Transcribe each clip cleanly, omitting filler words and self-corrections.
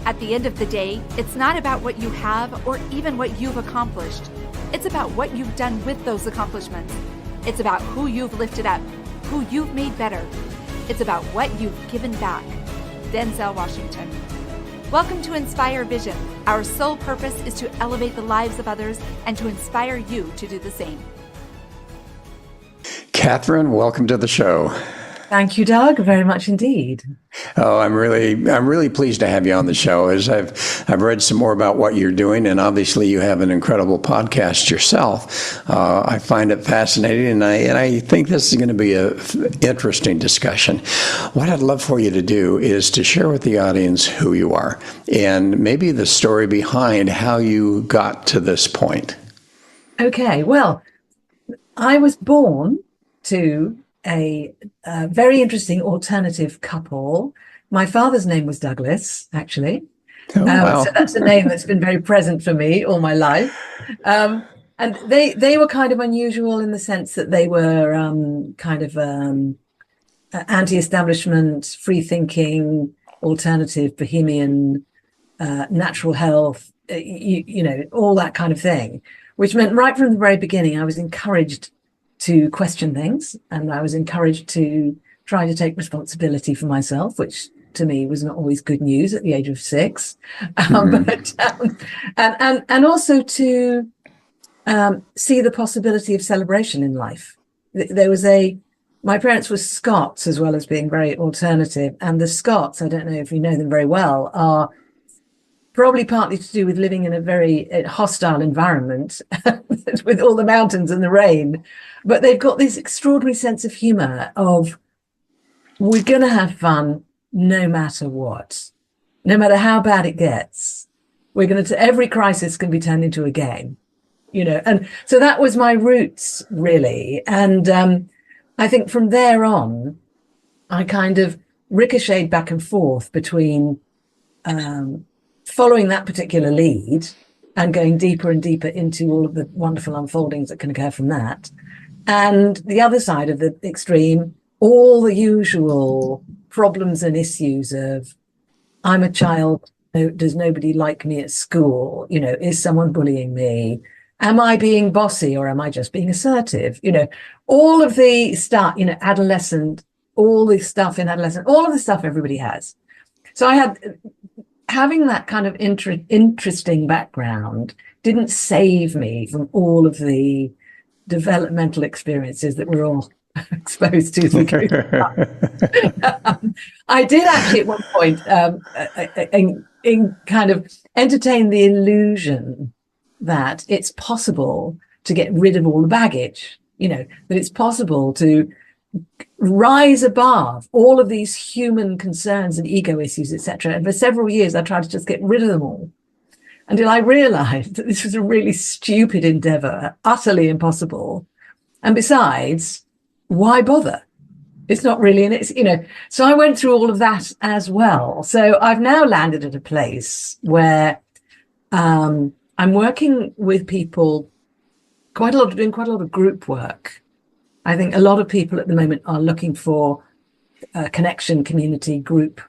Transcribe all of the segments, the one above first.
At the end of the day, it's not about what you have or even what you've accomplished. It's about what you've done with those accomplishments. It's about who you've lifted up, who you've made better. It's about what you've given back. Denzel Washington. Welcome to Inspire Vision. Our sole purpose is to elevate the lives of others and to inspire you to do the same. Catherine, welcome to the show. Thank you, Doug, very much indeed. Oh, I'm really pleased to have you on the show. As I've read some more about what you're doing, and obviously you have an incredible podcast yourself. I find it fascinating, and I think this is going to be an interesting discussion. What I'd love for you to do is to share with the audience who you are, and maybe the story behind how you got to this point. Okay, well, I was born to a very interesting alternative couple. My father's name was Douglas, actually. Oh, wow. So that's a name that's been very present for me all my life. And they were kind of unusual in the sense that they were anti-establishment, free-thinking, alternative, bohemian, natural health, you know, all that kind of thing, which meant right from the very beginning, I was encouraged to question things, and I was encouraged to try to take responsibility for myself, which to me was not always good news at the age of 6, and also to see the possibility of celebration in life. My parents were Scots as well as being very alternative, and the Scots, I don't know if you know them very well, are probably partly to do with living in a very hostile environment with all the mountains and the rain. But they've got this extraordinary sense of humor of, we're going to have fun no matter what, no matter how bad it gets. We're going to, every crisis can be turned into a game, you know. And so that was my roots, really. And I think from there on, I kind of ricocheted back and forth between following that particular lead and going deeper and deeper into all of the wonderful unfoldings that can occur from that. And the other side of the extreme, all the usual problems and issues of, I'm a child, does nobody like me at school? You know, is someone bullying me? Am I being bossy or am I just being assertive? You know, all of the stuff, you know, adolescent, all the stuff in adolescent, all of the stuff everybody has. So having that kind of interesting background didn't save me from all of the developmental experiences that we're all exposed to. I did actually at one point in kind of entertain the illusion that it's possible to get rid of all the baggage, you know, that it's possible to rise above all of these human concerns and ego issues, etc. And for several years, I tried to just get rid of them all until I realized that this was a really stupid endeavor, utterly impossible. And besides, why bother? It's not really, and it's, you know, so I went through all of that as well. So I've now landed at a place where I'm working with people doing quite a lot of group work. I think a lot of people at the moment are looking for connection, community, group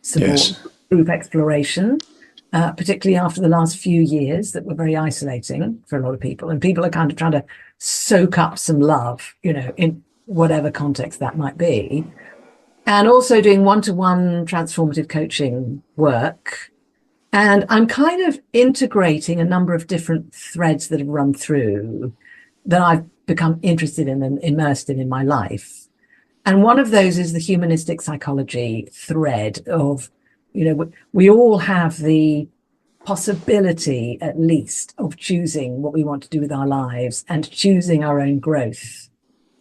support, yes, group exploration, particularly after the last few years that were very isolating for a lot of people. And people are kind of trying to soak up some love, you know, in whatever context that might be. And also doing one-to-one transformative coaching work. And I'm kind of integrating a number of different threads that have run through that I've become interested in and immersed in my life. And one of those is the humanistic psychology thread of, you know, we all have the possibility, at least, of choosing what we want to do with our lives and choosing our own growth,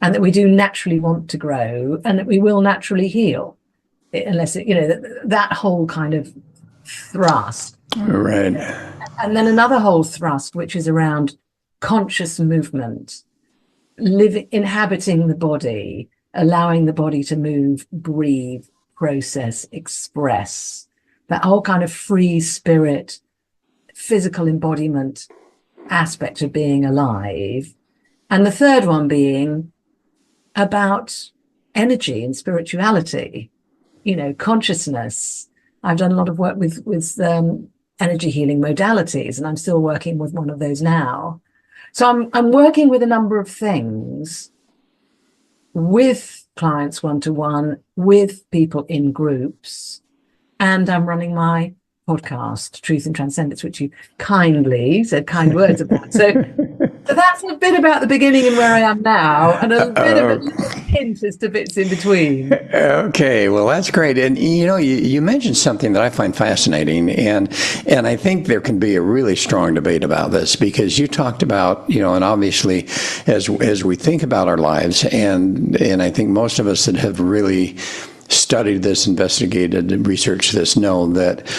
and that we do naturally want to grow and that we will naturally heal, unless, you know, that whole kind of thrust. Right. And then another whole thrust, which is around conscious movement, inhabiting the body, allowing the body to move, breathe, process, express, that whole kind of free spirit, physical embodiment aspect of being alive. And the third one being about energy and spirituality, you know, consciousness, I've done a lot of work with energy healing modalities, and I'm still working with one of those now. So I'm working with a number of things with clients one-to-one, with people in groups, and I'm running my podcast, Truth and Transcendence, which you kindly said kind words about. So that's a bit about the beginning and where I am now, and a bit of a little hint as to bits in between. Okay, well, that's great. And you mentioned something that I find fascinating, and I think there can be a really strong debate about this, because you talked about, and obviously as we think about our lives, and I think most of us that have really studied this, investigated, and researched this know that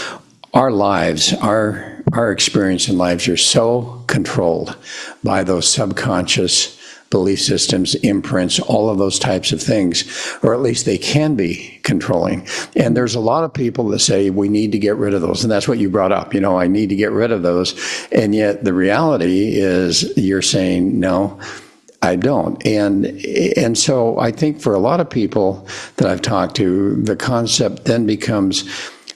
our lives, our experience in lives are so controlled by those subconscious belief systems, imprints, all of those types of things, or at least they can be controlling. And there's a lot of people that say we need to get rid of those. And that's what you brought up. I need to get rid of those. And yet the reality is you're saying, no, I don't. And so I think for a lot of people that I've talked to, the concept then becomes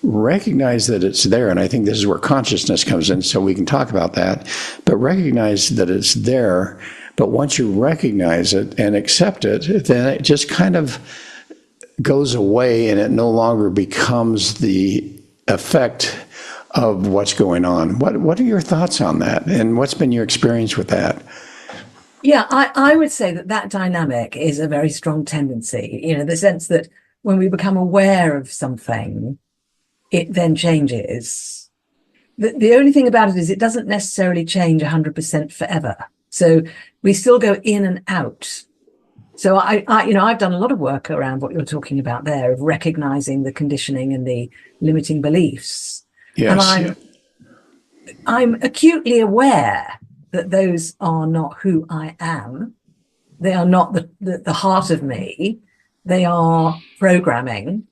recognize that it's there. And I think this is where consciousness comes in, so we can talk about that. But recognize that it's there. But once you recognize it and accept it, then it just kind of goes away, and it no longer becomes the effect of what's going on. What are your thoughts on that? And what's been your experience with that? Yeah, I would say that dynamic is a very strong tendency, the sense that when we become aware of something, it then changes. The only thing about it is it doesn't necessarily change 100% forever. So we still go in and out. So I've done a lot of work around what you're talking about there, of recognizing the conditioning and the limiting beliefs. Yes. And I'm acutely aware that those are not who I am. They are not the heart of me. They are programming.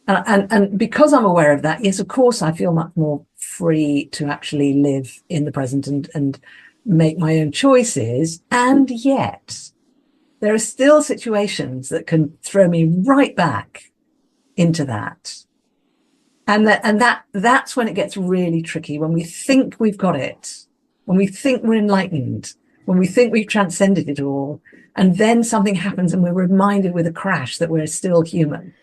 And because I'm aware of that, yes, of course, I feel much more free to actually live in the present and make my own choices. And yet there are still situations that can throw me right back into that. And that's when it gets really tricky, when we think we've got it, when we think we're enlightened, when we think we've transcended it all, and then something happens and we're reminded with a crash that we're still human.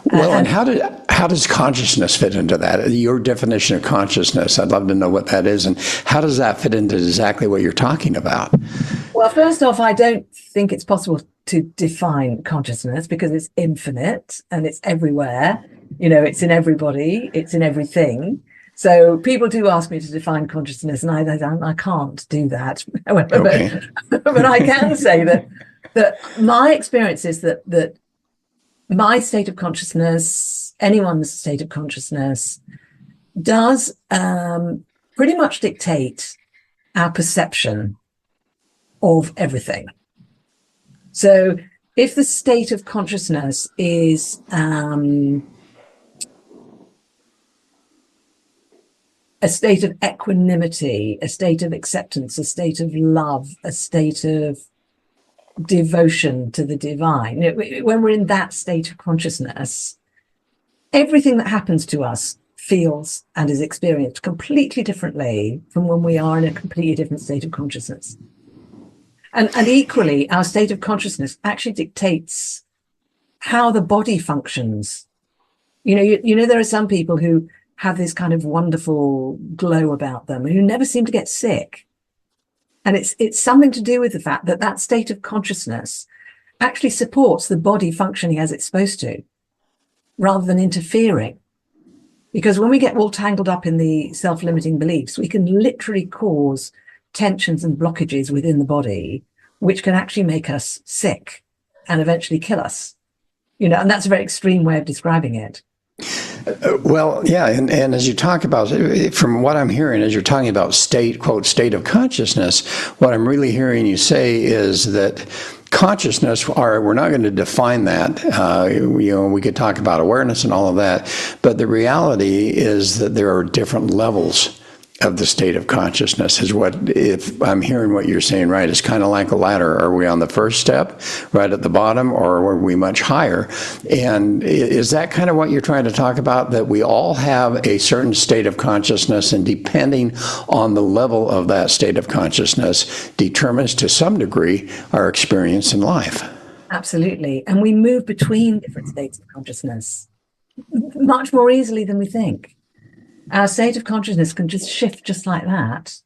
Well, and how does consciousness fit into that? Your definition of consciousness, I'd love to know what that is, and how does that fit into exactly what you're talking about? Well, first off, I don't think it's possible to define consciousness, because it's infinite and it's everywhere. It's in everybody, it's in everything. So people do ask me to define consciousness, and I can't do that. However, Okay. but I can say that my experience is that my state of consciousness, anyone's state of consciousness, does pretty much dictate our perception of everything. So if the state of consciousness is a state of equanimity, a state of acceptance, a state of love, a state of devotion to the divine, when we're in that state of consciousness, everything that happens to us feels and is experienced completely differently from when we are in a completely different state of consciousness. And equally, our state of consciousness actually dictates how the body functions. There are some people who have this kind of wonderful glow about them, who never seem to get sick. And it's something to do with the fact that state of consciousness actually supports the body functioning as it's supposed to, rather than interfering. Because when we get all tangled up in the self-limiting beliefs, we can literally cause tensions and blockages within the body, which can actually make us sick and eventually kill us. And that's a very extreme way of describing it. Well, yeah, and as you talk about, from what I'm hearing, as you're talking about quote, state of consciousness, what I'm really hearing you say is that consciousness, we're not going to define that. We could talk about awareness and all of that, but the reality is that there are different levels of the state of consciousness is what, if I'm hearing what you're saying right, it's kind of like a ladder. Are we on the first step, right at the bottom, or are we much higher? And is that kind of what you're trying to talk about, that we all have a certain state of consciousness, and depending on the level of that state of consciousness determines to some degree our experience in life? Absolutely. And we move between different states of consciousness much more easily than we think. Our state of consciousness can just shift just like that.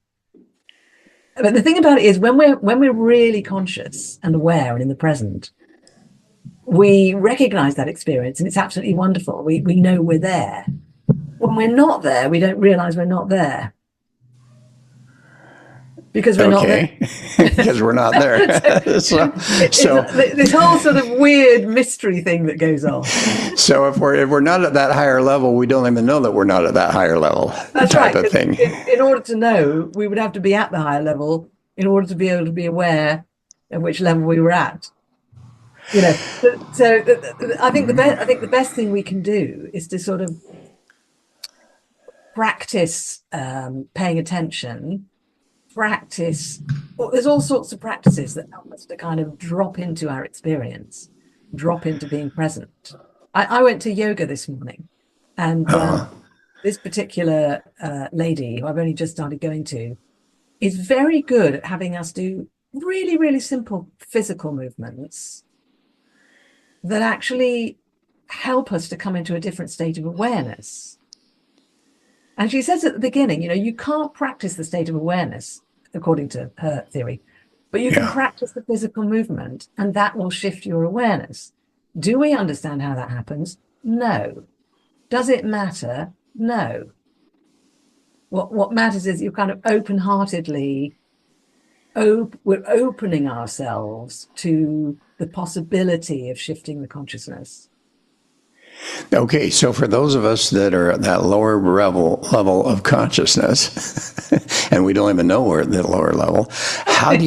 But the thing about it is, when we're really conscious and aware and in the present, we recognize that experience, and it's absolutely wonderful. We know we're there. When we're not there, we don't realize we're not there. Because we're not there. Because we're not there. so this whole sort of weird mystery thing that goes on. So if we're not at that higher level, we don't even know that we're not at that higher level. That's type right. of thing. In order to know, we would have to be at the higher level in order to be able to be aware of which level we were at. You know, so I think the best thing we can do is to sort of practice paying attention. Practice. Well, there's all sorts of practices that help us to kind of drop into our experience, drop into being present. I went to yoga this morning, and this particular lady, who I've only just started going to, is very good at having us do really, really simple physical movements that actually help us to come into a different state of awareness. And she says at the beginning, you know, you can't practice the state of awareness, according to her theory, but you can practice the physical movement, and that will shift your awareness. Do we understand how that happens? No. Does it matter? No. What matters is you're kind of open-heartedly, we're opening ourselves to the possibility of shifting the consciousness. Okay, so for those of us that are at that lower level of consciousness, and we don't even know we're at the lower level, how do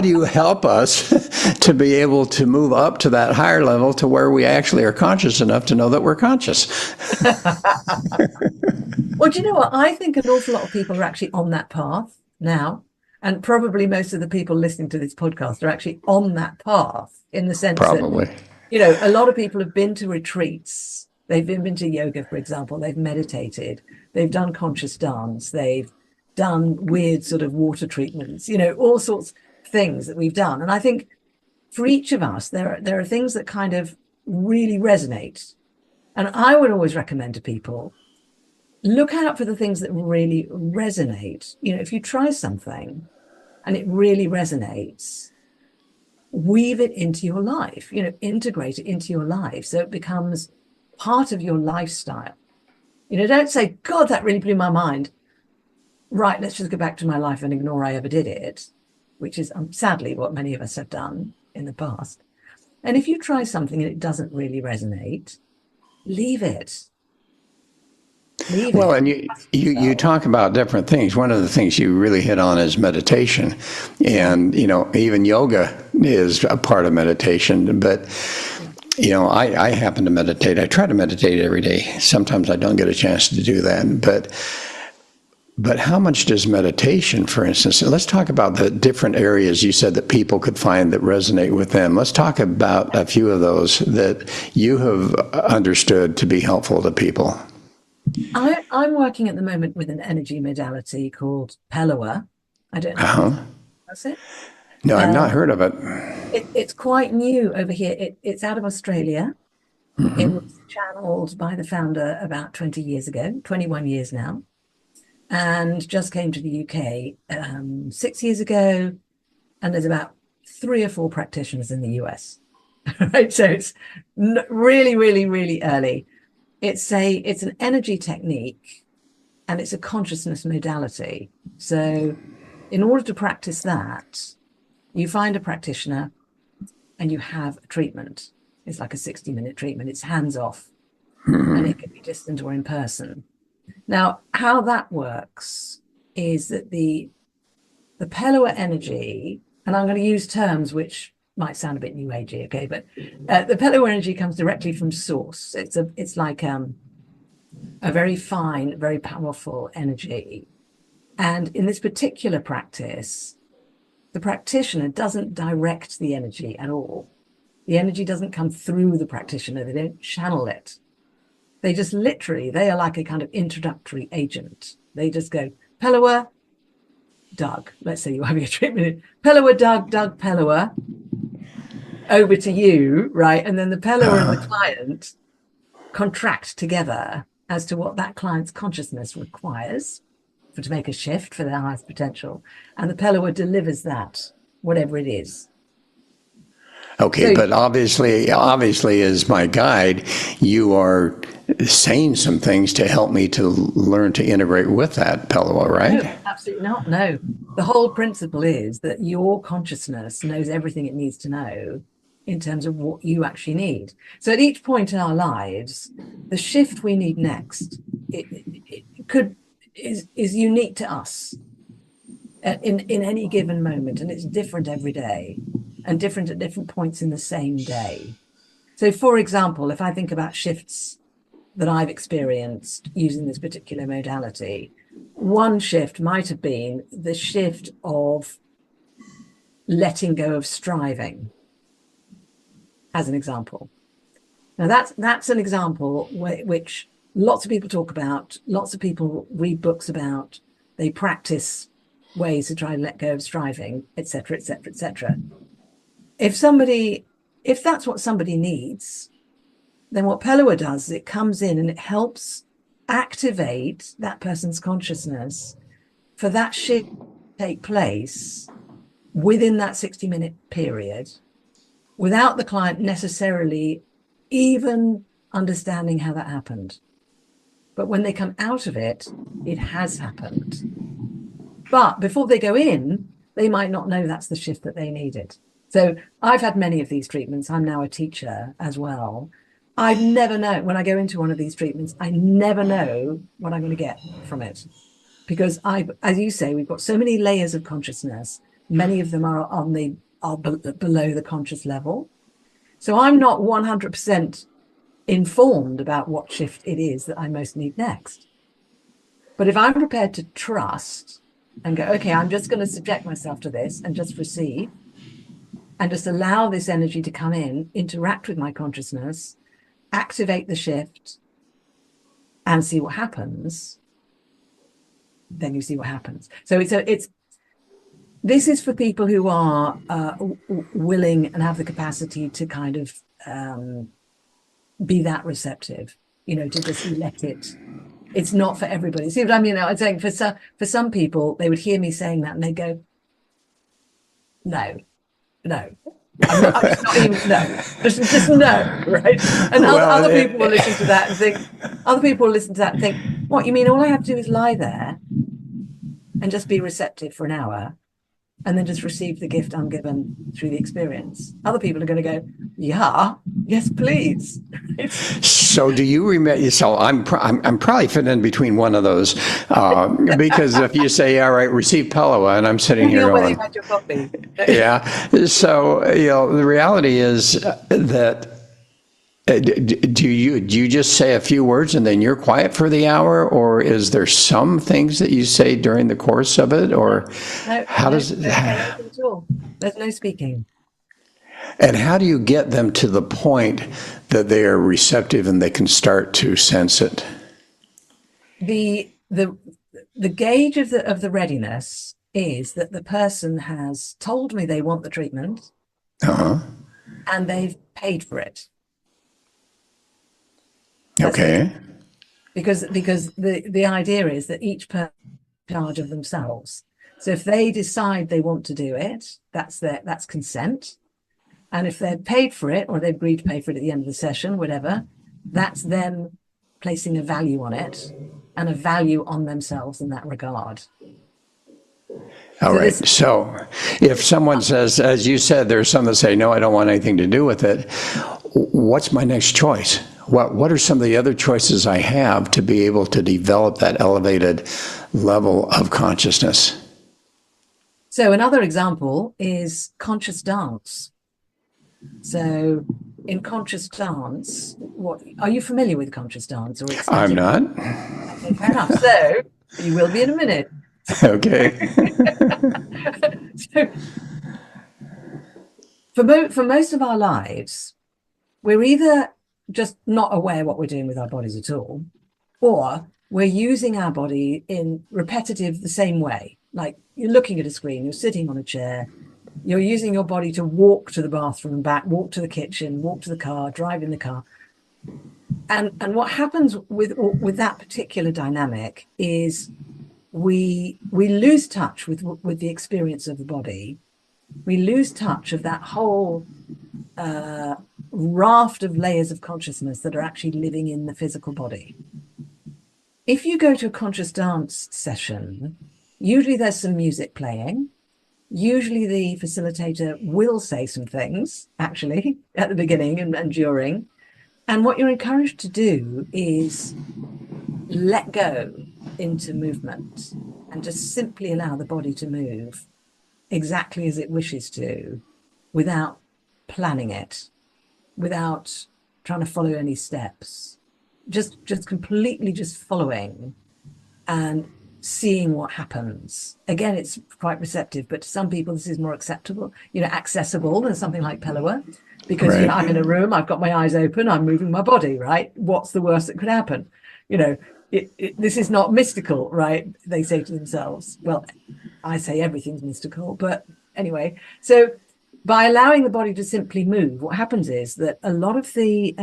you help us to be able to move up to that higher level, to where we actually are conscious enough to know that we're conscious? Well, do you know what? I think an awful lot of people are actually on that path now, and probably most of the people listening to this podcast are actually on that path, in the sense Probably. that, you know, a lot of people have been to retreats. They've been to yoga, for example. They've meditated. They've done conscious dance. They've done weird sort of water treatments, you know, all sorts of things that we've done. And I think for each of us, there are things that kind of really resonate. And I would always recommend to people, look out for the things that really resonate. You know, if you try something and it really resonates, weave it into your life, you know, integrate it into your life so it becomes part of your lifestyle. You know, don't say, God, that really blew my mind. Right, let's just go back to my life and ignore I ever did it, which is sadly what many of us have done in the past. And if you try something and it doesn't really resonate, leave it. Well, and you talk about different things. One of the things you really hit on is meditation. And, you know, even yoga is a part of meditation. But, you know, I happen to meditate. I try to meditate every day. Sometimes I don't get a chance to do that. But how much does meditation, for instance, let's talk about the different areas you said that people could find that resonate with them. Let's talk about a few of those that you have understood to be helpful to people. I'm working at the moment with an energy modality called Pelowa. I don't know. That's it? No, I've not heard of it. It's quite new over here. It's out of Australia. Mm-hmm. It was channeled by the founder about 20 years ago, 21 years now, and just came to the UK 6 years ago. And there's about 3 or 4 practitioners in the US. Right? So it's really, really, really early. It's an energy technique, and it's a consciousness modality. So in order to practice that, you find a practitioner and you have a treatment. It's like a 60-minute treatment. It's hands-off, and it can be distant or in person. Now, how that works is that the Pelowa energy, and I'm going to use terms which might sound a bit new agey, okay, but the Pelowa energy comes directly from source. It's like a a very fine, very powerful energy. And in this particular practice, the practitioner doesn't direct the energy at all. The energy doesn't come through the practitioner. They don't channel it. They just literally, they are like a kind of introductory agent. They just go, Pellower, Doug. Let's say you're having a treatment. Pellower, Doug, Doug, Pellower. Over to you, right? And then the Pellower and the client contract together as to what that client's consciousness requires to make a shift for their highest potential. And the Pellower delivers that, whatever it is. Okay, So- but obviously, as my guide, you are saying some things to help me to learn to integrate with that Pellower, right? No, absolutely not. No. The whole principle is that your consciousness knows everything it needs to know in terms of what you actually need. So at each point in our lives, the shift we need next is unique to us in any given moment, and it's different every day and different at different points in the same day. So, for example, if I think about shifts that I've experienced using this particular modality, one shift might have been the shift of letting go of striving, as an example. Now, that's an example which lots of people talk about, lots of people read books about, they practice ways to try and let go of striving, etc., etc., etc. If that's what somebody needs, then what Pellower does is it comes in and it helps activate that person's consciousness for that shift to take place within that 60-minute period, without the client necessarily even understanding how that happened. But when they come out of it, it has happened. But before they go in, they might not know that's the shift that they needed. So I've had many of these treatments. I'm now a teacher as well. I never know, when I go into one of these treatments, I never know what I'm going to get from it. Because as you say, we've got so many layers of consciousness. Many of them are below the conscious level. So I'm not 100% informed about what shift it is that I most need next. But if I'm prepared to trust and go, okay, I'm just going to subject myself to this and just receive and just allow this energy to come in, interact with my consciousness, activate the shift and see what happens, then you see what happens. So this is for people who are willing and have the capacity to kind of be that receptive, to just let it. It's not for everybody. See what I mean? I'm saying for some people, they would hear me saying that and they go, no. I'm not even, no, just no, right? And other people will listen to that and think, what, you mean all I have to do is lie there and just be receptive for an hour and then just receive the gift I'm given through the experience? Other people are going to go, yeah, yes, please. So do you remember? So I'm probably fitting in between one of those because if you say, all right, receive Pellower, and I'm sitting here going, you've had your coffee. yeah. So the reality is that do you just say a few words and then you're quiet for the hour, or is there some things that you say during the course of it, or how does it? There's no speaking. And how do you get them to the point that they are receptive and they can start to sense it? The gauge of the readiness is that the person has told me they want the treatment, and they've paid for it. Okay. Because the idea is that each person is in charge of themselves. So if they decide they want to do it, that's consent. And if they're paid for it, or they've agreed to pay for it at the end of the session, whatever, that's them placing a value on it and a value on themselves in that regard. All right. So if someone says, as you said, there's some that say, no, I don't want anything to do with it. What's my next choice? What are some of the other choices I have to be able to develop that elevated level of consciousness? So another example is conscious dance. So in conscious dance, what are you familiar with conscious dance or I'm ecstatic? not. Okay, fair enough. So you will be in a minute. Okay. So for most of our lives, we're either just not aware what we're doing with our bodies at all, or we're using our body in repetitive, the same way. Like you're looking at a screen, you're sitting on a chair, you're using your body to walk to the bathroom and back, walk to the kitchen, walk to the car, drive in the car. And what happens with that particular dynamic is we lose touch with the experience of the body. We lose touch of that whole raft of layers of consciousness that are actually living in the physical body. If you go to a conscious dance session, usually there's some music playing. Usually the facilitator will say some things, actually, at the beginning and during. And what you're encouraged to do is let go into movement and just simply allow the body to move exactly as it wishes to, without planning it, without trying to follow any steps, just completely just following and seeing what happens. Again, it's quite receptive, but to some people this is more acceptable, accessible than something like Pelawa, because Right. I'm in a room, I've got my eyes open, I'm moving my body, right? What's the worst that could happen? This is not mystical, right? They say to themselves. Well, I say everything's mystical, but anyway. So by allowing the body to simply move, what happens is that a lot of the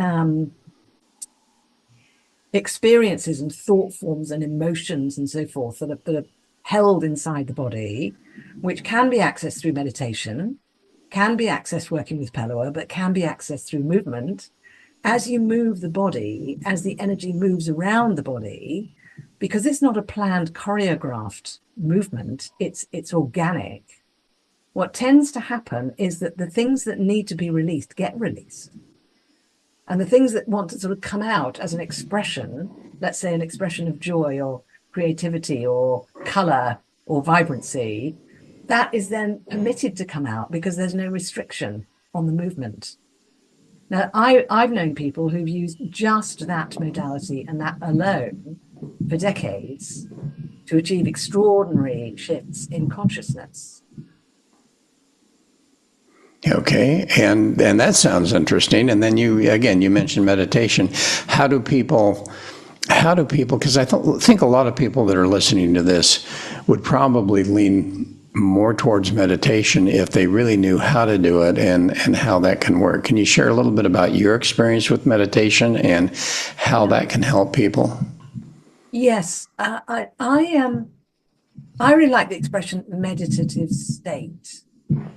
experiences and thought forms and emotions and so forth that are held inside the body, which can be accessed through meditation, can be accessed working with Pelawa, but can be accessed through movement. As you move the body, as the energy moves around the body, because it's not a planned, choreographed movement, it's organic. What tends to happen is that the things that need to be released get released. And the things that want to sort of come out as an expression, let's say an expression of joy or creativity or color or vibrancy, that is then permitted to come out because there's no restriction on the movement. Now, I've known people who've used just that modality and that alone for decades to achieve extraordinary shifts in consciousness. Okay, and that sounds interesting. And then you mentioned meditation. How do people? Because I think a lot of people that are listening to this would probably lean more towards meditation if they really knew how to do it and how that can work. Can you share a little bit about your experience with meditation and how that can help people? Yes, I really like the expression meditative state,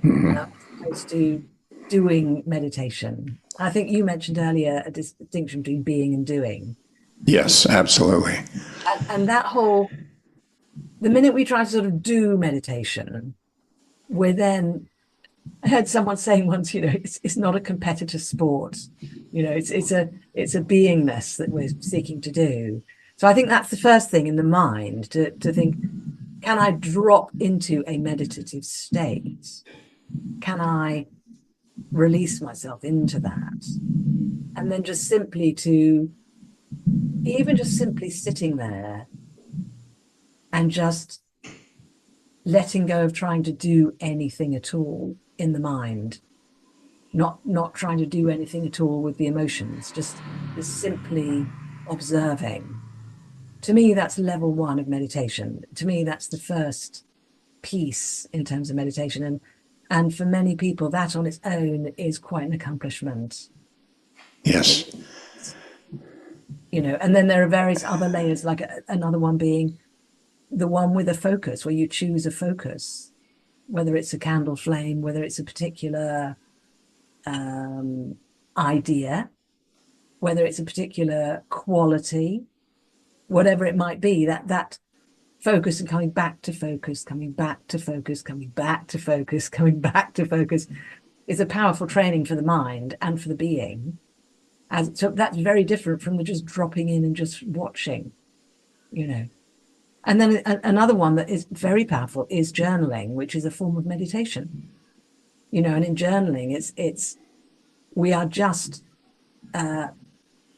as opposed to doing meditation. I think you mentioned earlier a distinction between being and doing. Yes, absolutely. And that whole, the minute we try to sort of do meditation, we're then, I heard someone saying once, it's not a competitive sport. It's a beingness that we're seeking to do. So I think that's the first thing in the mind, to think, can I drop into a meditative state? Can I release myself into that? And then just simply even just simply sitting there and just letting go of trying to do anything at all in the mind, not trying to do anything at all with the emotions, just simply observing. To me, that's level one of meditation. To me, that's the first piece in terms of meditation. And for many people, that on its own is quite an accomplishment. Yes. And then there are various other layers, like another one being the one with a focus, where you choose a focus, whether it's a candle flame, whether it's a particular idea, whether it's a particular quality, whatever it might be, that focus and coming back to focus, coming back to focus, coming back to focus, coming back to focus is a powerful training for the mind and for the being. So that's very different from the just dropping in and just watching, And then another one that is very powerful is journaling, which is a form of meditation. And in journaling, it's We are just,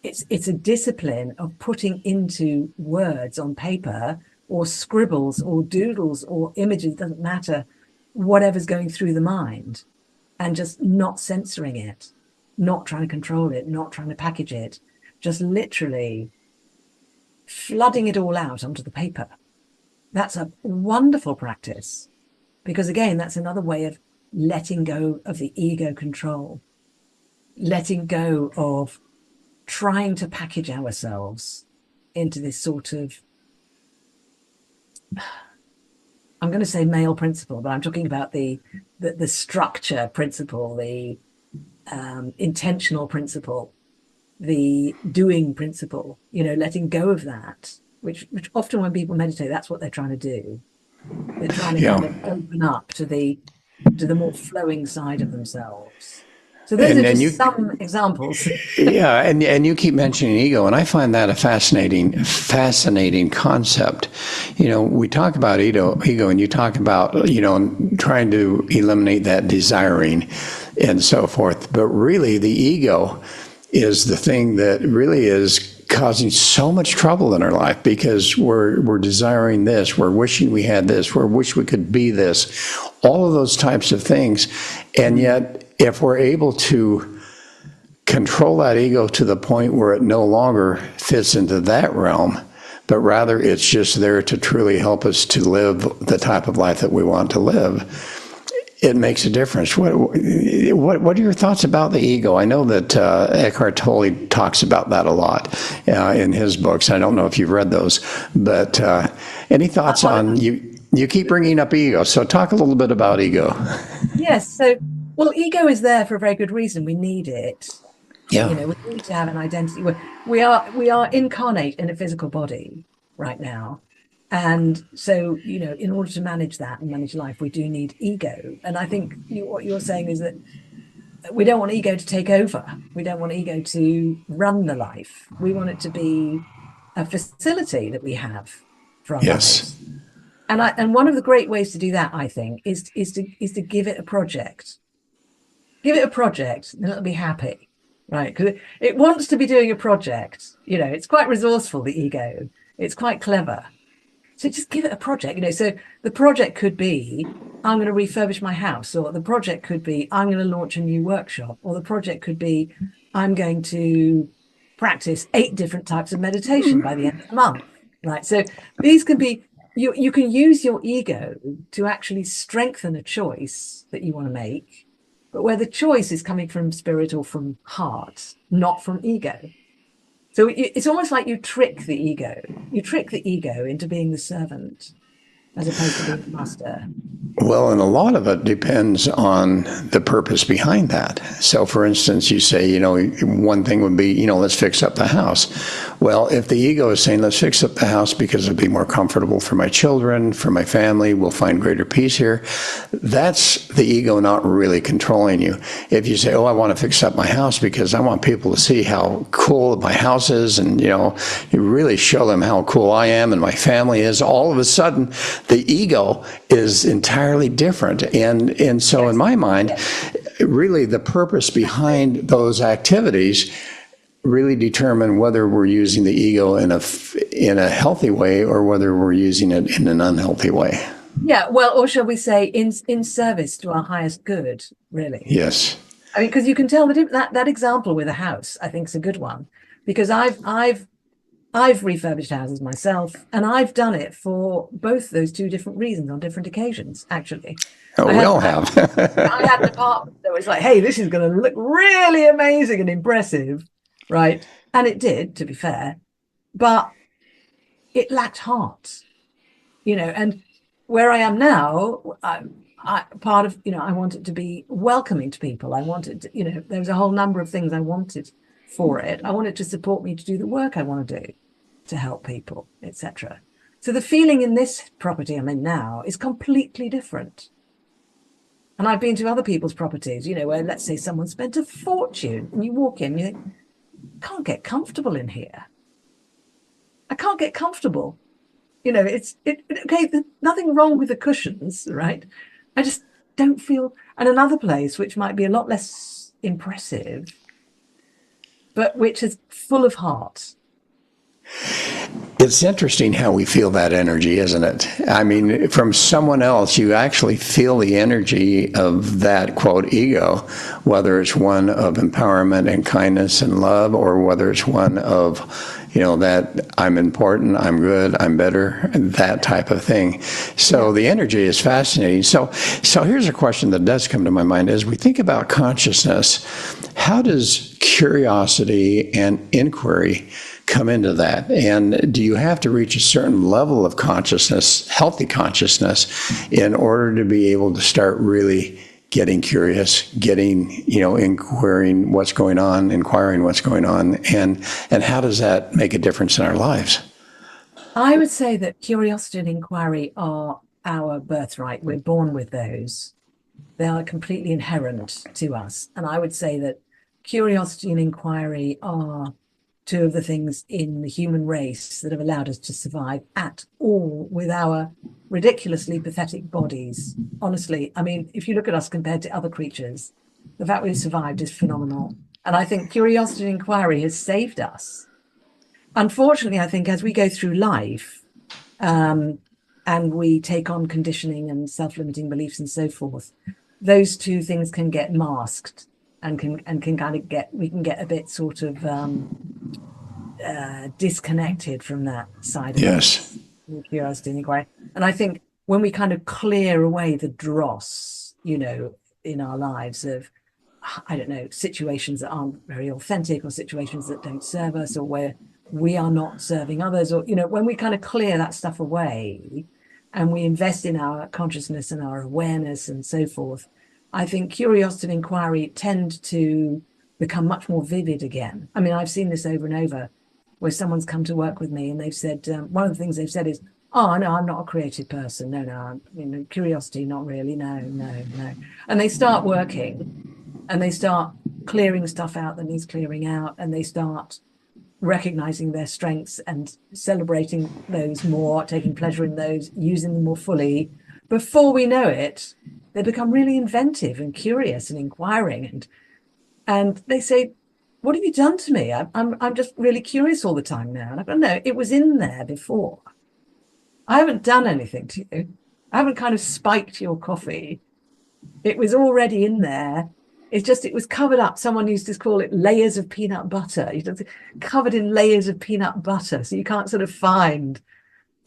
it's a discipline of putting into words on paper or scribbles or doodles or images, doesn't matter, whatever's going through the mind, and just not censoring it, not trying to control it, not trying to package it, just literally flooding it all out onto the paper. That's a wonderful practice, because again, that's another way of letting go of the ego control, letting go of trying to package ourselves into this sort of, I'm going to say male principle, but I'm talking about the structure principle, the intentional principle, the doing principle, letting go of that, which often when people meditate, that's what they're trying to do. They're trying to kind of open up to the more flowing side of themselves. So those are just some examples. Yeah, and you keep mentioning ego, and I find that a fascinating concept. We talk about ego, and you talk about trying to eliminate that desiring and so forth. But really, the ego is the thing that really is causing so much trouble in our life, because we're desiring this, we're wishing we had this, we wish we could be this, all of those types of things. And yet, if we're able to control that ego to the point where it no longer fits into that realm, but rather it's just there to truly help us to live the type of life that we want to live, it makes a difference. What are your thoughts about the ego? I know that Eckhart Tolle talks about that a lot in his books. I don't know if you've read those, but any thoughts on you? You keep bringing up ego, so talk a little bit about ego. Yes. So, well, ego is there for a very good reason. We need it. Yeah. We need to have an identity. We are incarnate in a physical body right now. And so, in order to manage that and manage life, we do need ego. And I think what you're saying is that we don't want ego to take over. We don't want ego to run the life. We want it to be a facility that we have for our lives. And one of the great ways to do that, I think, is to give it a project. Give it a project, and it'll be happy, right? Because it wants to be doing a project. It's quite resourceful, the ego. It's quite clever. So just give it a project, So the project could be, I'm going to refurbish my house, or the project could be, I'm going to launch a new workshop, or the project could be, I'm going to practice 8 different types of meditation by the end of the month, right? So these can be, you can use your ego to actually strengthen a choice that you want to make, but where the choice is coming from spirit or from heart, not from ego. So it's almost like you trick the ego. You trick the ego into being the servant as opposed to being the master. Well, and a lot of it depends on the purpose behind that. So, for instance, you say, one thing would be, let's fix up the house. Well, if the ego is saying, let's fix up the house because it'll be more comfortable for my children, for my family, we'll find greater peace here, that's the ego not really controlling you. If you say, I want to fix up my house because I want people to see how cool my house is, and, you really show them how cool I am and my family is, all of a sudden, the ego is entirely different. And so in my mind, really the purpose behind those activities really determine whether we're using the ego in a healthy way or whether we're using it in an unhealthy way. Yeah, well, or shall we say in service to our highest good, really. Yes. I mean, because you can tell that example with a house, I think, is a good one, because I've refurbished houses myself, and I've done it for both those 2 different reasons on different occasions, actually. Oh, we all have. I had an apartment that was like, hey, this is going to look really amazing and impressive, right? And it did, to be fair, but it lacked heart, and where I am now, I want it to be welcoming to people. I wanted to, there was a whole number of things I wanted for it. I wanted to support me to do the work I want to do, to help people, etc. So the feeling in this property I'm in now is completely different. And I've been to other people's properties, where let's say someone spent a fortune, and you walk in, you think, I can't get comfortable in here. I can't get comfortable. Okay, there's nothing wrong with the cushions, right? I just don't feel. And another place, which might be a lot less impressive, but which is full of heart. It's interesting how we feel that energy, isn't it? I mean, from someone else, you actually feel the energy of that, quote, ego, whether it's one of empowerment and kindness and love, or whether it's one of, that I'm important, I'm good, I'm better, that type of thing. So the energy is fascinating. So here's a question that does come to my mind. As we think about consciousness, how does curiosity and inquiry come into that? And do you have to reach a certain level of consciousness, healthy consciousness, in order to be able to start really getting curious, inquiring what's going on, and how does that make a difference in our lives? I would say that curiosity and inquiry are our birthright. We're born with those. They are completely inherent to us. And I would say that curiosity and inquiry are two of the things in the human race that have allowed us to survive at all with our ridiculously pathetic bodies. Honestly, I mean, if you look at us compared to other creatures, the fact we've survived is phenomenal. And I think curiosity and inquiry has saved us. Unfortunately, I think as we go through life and we take on conditioning and self-limiting beliefs and so forth, those two things can get masked and can kind of we can get a bit sort of disconnected from that side of Yes. curiosity and inquiry. And I think when we kind of clear away the dross, in our lives of, I don't know, situations that aren't very authentic, or situations that don't serve us, or where we are not serving others, or, when we kind of clear that stuff away and we invest in our consciousness and our awareness and so forth, I think curiosity and inquiry tend to become much more vivid again. I mean, I've seen this over and over, where someone's come to work with me and they've said, one of the things they've said is, oh, no, I'm not a creative person. No, curiosity, not really. No. And they start working and they start clearing stuff out that needs clearing out, and they start recognizing their strengths and celebrating those more, taking pleasure in those, using them more fully. Before we know it, they become really inventive and curious and inquiring, and they say, what have you done to me? I'm just really curious all the time now. And I go, no, it was in there before. I haven't done anything to you. I haven't kind of spiked your coffee. It was already in there. It's just, it was covered up. Someone used to call it layers of peanut butter. Covered in layers of peanut butter. So you can't sort of find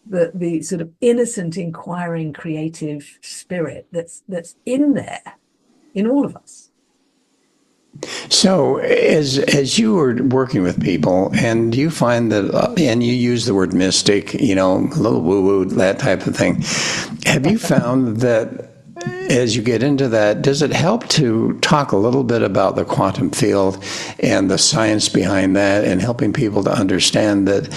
the sort of innocent, inquiring, creative spirit that's in there, in all of us. So as you were working with people, and you find that, and you use the word mystic, a little woo-woo, that type of thing, have you found that as you get into that, does it help to talk a little bit about the quantum field and the science behind that, and helping people to understand that,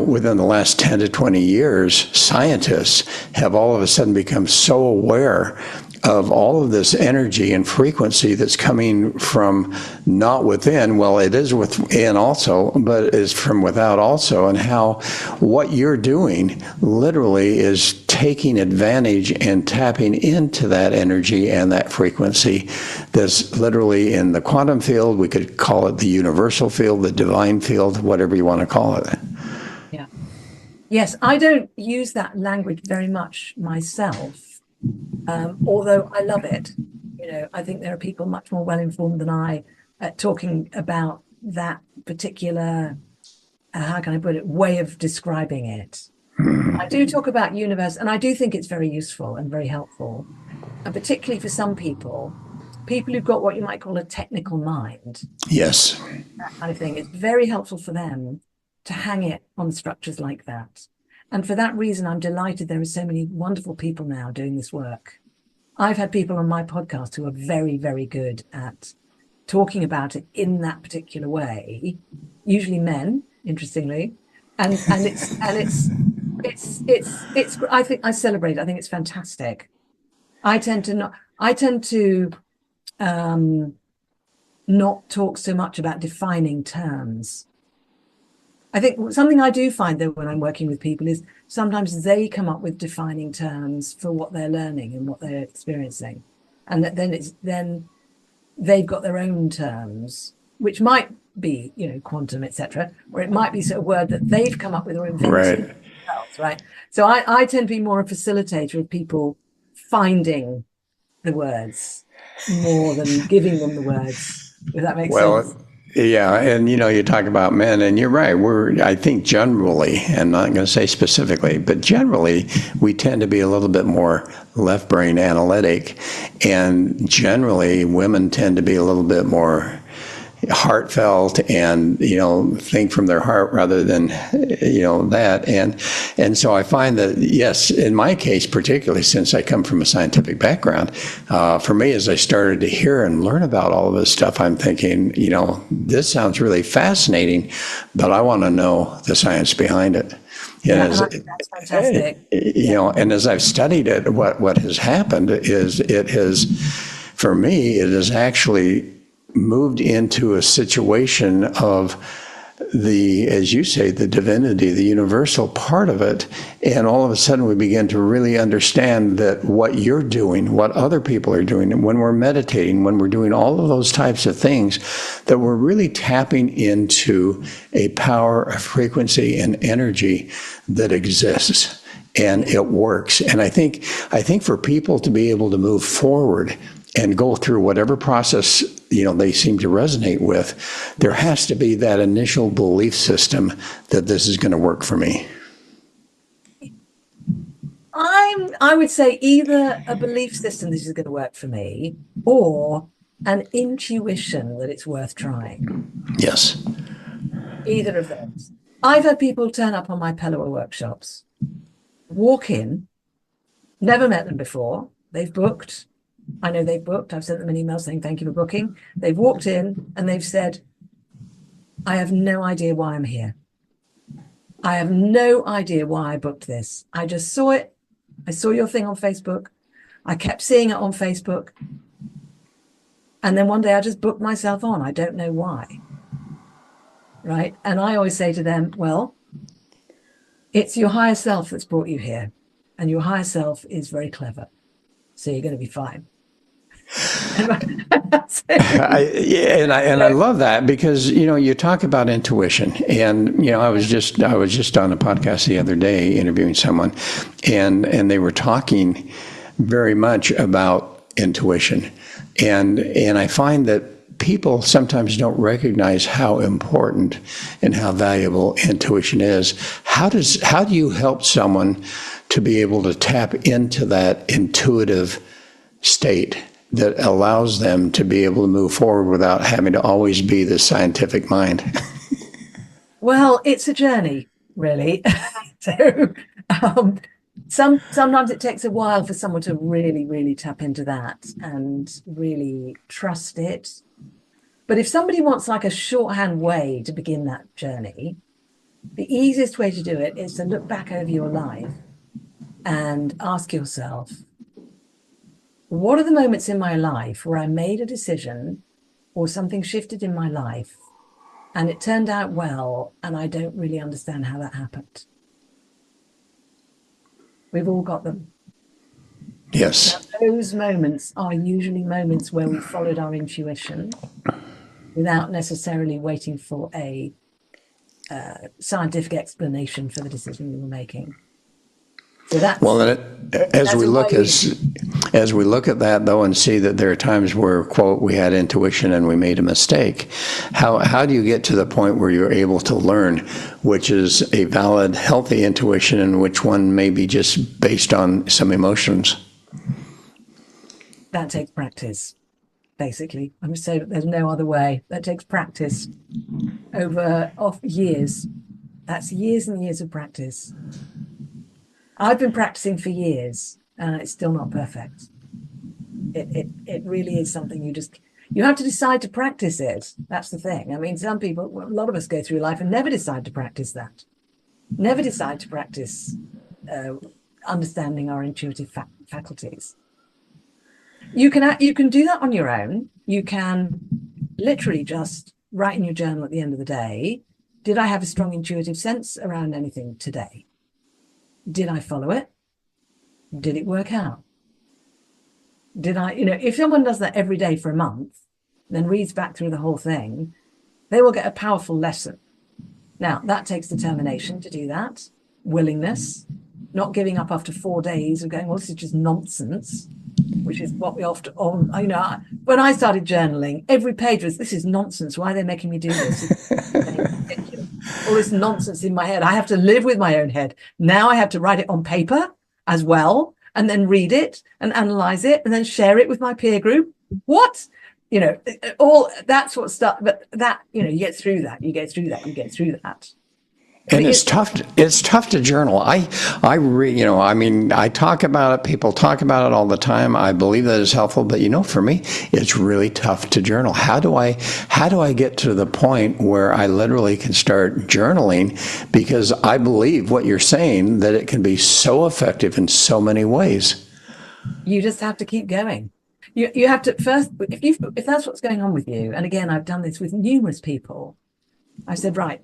within the last 10 to 20 years, scientists have all of a sudden become so aware of all of this energy and frequency that's coming from not within, well, it is within also, but is from without also, and how what you're doing literally is taking advantage and tapping into that energy and that frequency that's literally in the quantum field. We could call it the universal field, the divine field, whatever you want to call it. Yeah. Yes, I don't use that language very much myself. Although I love it. I think there are people much more well-informed than I talking about that particular, how can I put it, way of describing it. I do talk about universe, and I do think it's very useful and very helpful. And particularly for some people who've got what you might call a technical mind. Yes. That kind of thing. It's very helpful for them to hang it on structures like that. And for that reason, I'm delighted there are so many wonderful people now doing this work. I've had people on my podcast who are very, very good at talking about it in that particular way, usually men, interestingly. And it's I think I celebrate it. I think it's fantastic. I tend to not talk so much about defining terms. I think something I do find, though, when I'm working with people is sometimes they come up with defining terms for what they're learning and what they're experiencing. And then they've got their own terms, which might be, quantum, etc., or it might be sort of word that they've come up with or invented Right. themselves, right? So I tend to be more a facilitator of people finding the words more than giving them the words, if that makes sense. Well, yeah, and you talk about men, and you're right. I think generally, and not going to say specifically, but generally, we tend to be a little bit more left brain analytic, and generally, women tend to be a little bit more heartfelt and think from their heart rather than that, and so I find that, yes, in my case particularly, since I come from a scientific background, for me, as I started to hear and learn about all of this stuff, I'm thinking, this sounds really fascinating, but I want to know the science behind it. That's fantastic. And as I've studied it, what has happened is for me, it has actually moved into a situation of as you say, the divinity, the universal part of it. And all of a sudden we begin to really understand that what you're doing, what other people are doing, and when we're meditating, when we're doing all of those types of things, that we're really tapping into a power, a frequency, and energy that exists. And it works. And I think for people to be able to move forward and go through whatever process they seem to resonate with, there has to be that initial belief system that this is going to work for me. I would say either a belief system this is going to work for me, or an intuition that it's worth trying. Yes. Either of those. I've had people turn up on my Pellower workshops, walk in, never met them before. They've booked. I know they've booked. I've sent them an email saying, thank you for booking. They've walked in and they've said, I have no idea why I'm here. I have no idea why I booked this. I just saw it. I saw your thing on Facebook. I kept seeing it on Facebook. And then one day I just booked myself on. I don't know why. Right. And I always say to them, well, it's your higher self that's brought you here. And your higher self is very clever. So you're going to be fine. I love that, because you talk about intuition, and I was just on a podcast the other day interviewing someone, and they were talking very much about intuition, and I find that people sometimes don't recognize how important and how valuable intuition is. How do you help someone to be able to tap into that intuitive state that allows them to be able to move forward without having to always be the scientific mind? Well, it's a journey, really. So sometimes it takes a while for someone to really, really tap into that and really trust it. But if somebody wants like a shorthand way to begin that journey, the easiest way to do it is to look back over your life and ask yourself, what are the moments in my life where I made a decision or something shifted in my life and it turned out well, and I don't really understand how that happened? We've all got them. Yes. Now, those moments are usually moments where we followed our intuition without necessarily waiting for a scientific explanation for the decision we were making. So that's, well, as we look at that though, and see that there are times where, quote, we had intuition and we made a mistake, how do you get to the point where you're able to learn which is a valid, healthy intuition and which one may be just based on some emotions? That takes practice, basically. I'm saying there's no other way. That takes practice over years. That's years and years of practice. I've been practicing for years and it's still not perfect. It really is something you have to decide to practice it. That's the thing. I mean, some people, a lot of us go through life and never decide to practice that. Never decide to practice understanding our intuitive faculties. You can do that on your own. You can literally just write in your journal at the end of the day, did I have a strong intuitive sense around anything today? Did I follow it? Did it work out? Did I, if someone does that every day for a month, then reads back through the whole thing, they will get a powerful lesson. Now, that takes determination to do that, willingness, not giving up after 4 days of going, well, this is just nonsense, which is what we often, when I started journaling, every page was, this is nonsense. Why are they making me do this? All this nonsense in my head. I have to live with my own head. Now I have to write it on paper as well, and then read it and analyze it and then share it with my peer group. What? All that's what stuff, but that, you get through that, you get through that. And it's tough. It's tough to journal. I talk about it. People talk about it all the time. I believe that is helpful. But for me, it's really tough to journal. How do I get to the point where I literally can start journaling? Because I believe what you're saying, that it can be so effective in so many ways. You just have to keep going. You have to first, if that's what's going on with you. And again, I've done this with numerous people. I said, right.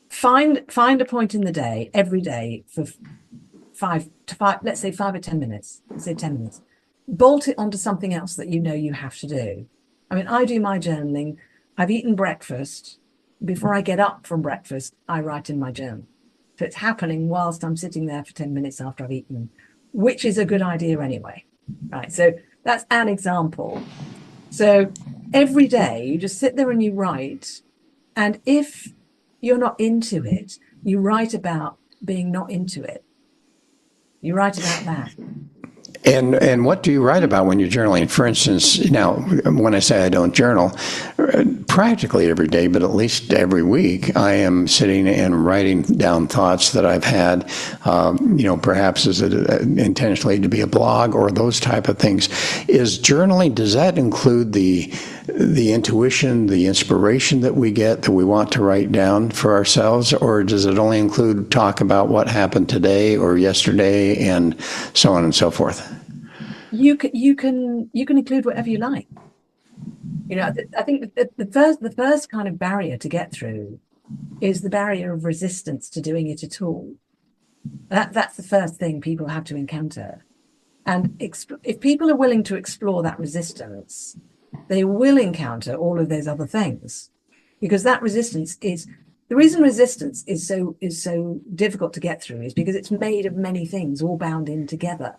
Find a point in the day, every day, for 5 to 5, let's say 5 or 10 minutes, let's say 10 minutes. Bolt it onto something else that you have to do. I mean, I do my journaling. I've eaten breakfast. Before I get up from breakfast, I write in my journal. So it's happening whilst I'm sitting there for 10 minutes after I've eaten, which is a good idea anyway. Right. So that's an example. So every day you just sit there and you write. And if you're not into it, you write about being not into it. You write about that. And what do you write about when you're journaling? For instance, now, when I say I don't journal, practically every day, but at least every week, I am sitting and writing down thoughts that I've had, perhaps as intentionally to be a blog or those type of things. Is journaling, does that include the intuition, the inspiration that we get that we want to write down for ourselves, or does it only include talk about what happened today or yesterday and so on and so forth? You can include whatever you like. I think the first kind of barrier to get through is the barrier of resistance to doing it at all. That's the first thing people have to encounter. And if people are willing to explore that resistance, they will encounter all of those other things, because that resistance is the reason resistance is so difficult to get through, is because it's made of many things all bound in together.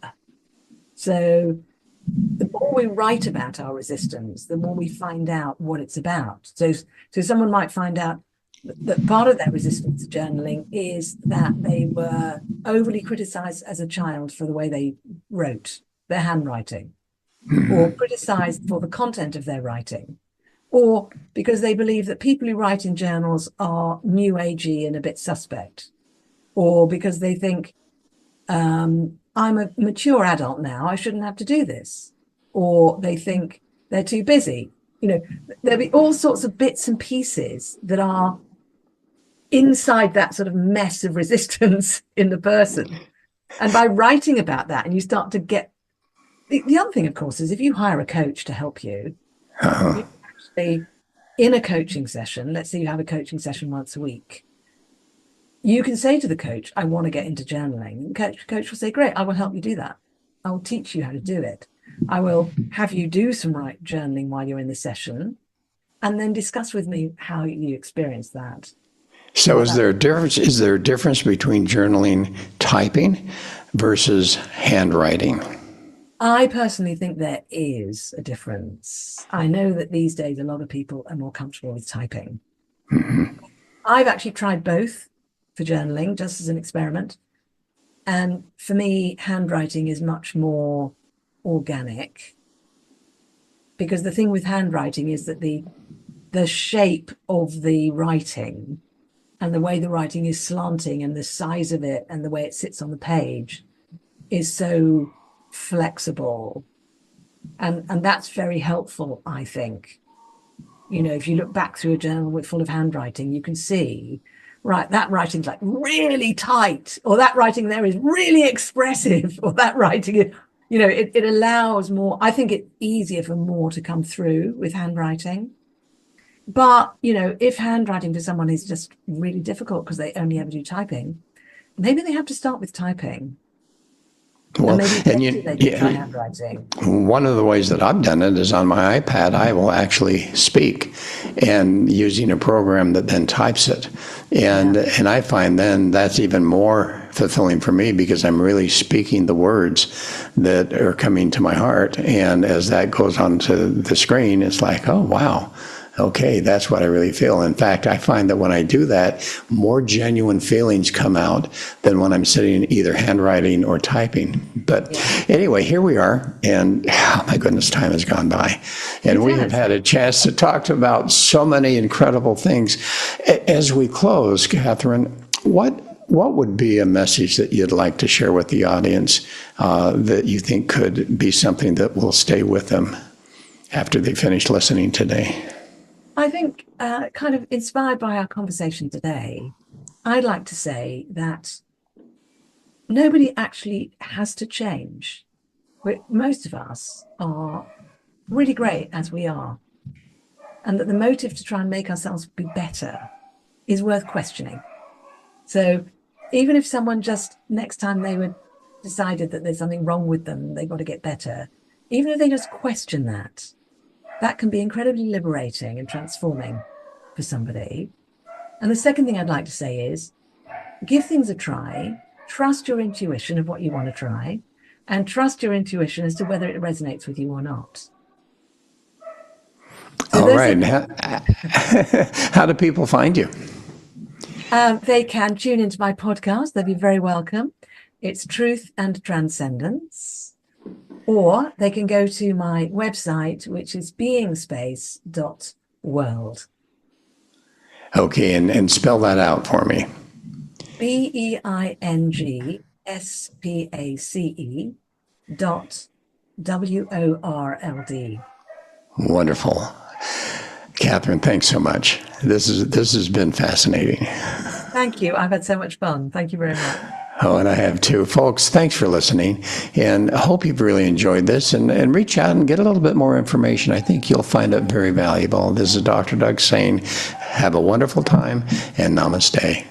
So the more we write about our resistance, the more we find out what it's about. So someone might find out that part of their resistance to journaling is that they were overly criticized as a child for the way they wrote, their handwriting, or criticized for the content of their writing, or because they believe that people who write in journals are new agey and a bit suspect, or because they think, I'm a mature adult now, I shouldn't have to do this, or they think they're too busy. There'll be all sorts of bits and pieces that are inside that sort of mess of resistance in the person. And by writing about that, and you start to get the other thing, of course, is if you hire a coach to help you, you actually, in a coaching session, let's say you have a coaching session once a week, you can say to the coach, I want to get into journaling. And the coach will say, great, I will help you do that. I will teach you how to do it. I will have you do some journaling while you're in the session, and then discuss with me how you experience that. So is there a difference? Is there a difference between journaling typing versus handwriting? I personally think there is a difference. I know that these days a lot of people are more comfortable with typing. Mm-hmm. I've actually tried both for journaling, just as an experiment. And for me, handwriting is much more organic, because the thing with handwriting is that the shape of the writing and the way the writing is slanting and the size of it and the way it sits on the page is so flexible. And that's very helpful, I think. If you look back through a journal full of handwriting, you can see, right, that writing's like really tight, or that writing there is really expressive, or that writing is, it allows more. I think it's easier for more to come through with handwriting. But, if handwriting for someone is just really difficult because they only ever do typing, maybe they have to start with typing. Well, and maybe they can try handwriting. one of the ways that I've done it is on my iPad, I will actually speak and using a program that then types it. And I find then that's even more fulfilling for me because I'm really speaking the words that are coming to my heart. And as that goes onto the screen, it's like, oh, wow. Okay, that's what I really feel. In fact, I find that when I do that, more genuine feelings come out than when I'm sitting either handwriting or typing. But anyway, here we are, and oh my goodness, time has gone by. And we have had a chance to talk about so many incredible things. As we close, Catherine, what would be a message that you'd like to share with the audience that you think could be something that will stay with them after they finish listening today? I think, kind of inspired by our conversation today, I'd like to say that nobody actually has to change. Most of us are really great as we are, and that the motive to try and make ourselves be better is worth questioning. So even if someone just next time they would decided that there's something wrong with them, they've got to get better, even if they just question that can be incredibly liberating and transforming for somebody. And the second thing I'd like to say is give things a try, trust your intuition of what you want to try, and trust your intuition as to whether it resonates with you or not. So all right. How do people find you? They can tune into my podcast. They'll be very welcome. It's Truth and Transcendence. Or they can go to my website, which is beingspace.world. Okay, and spell that out for me. BEINGSPACE.WORLD. Wonderful. Catherine, thanks so much. This has been fascinating. Thank you. I've had so much fun. Thank you very much. Oh, and I have too. Folks, thanks for listening, and I hope you've really enjoyed this, and reach out and get a little bit more information. I think you'll find it very valuable. This is Dr. Doug saying, have a wonderful time, and namaste.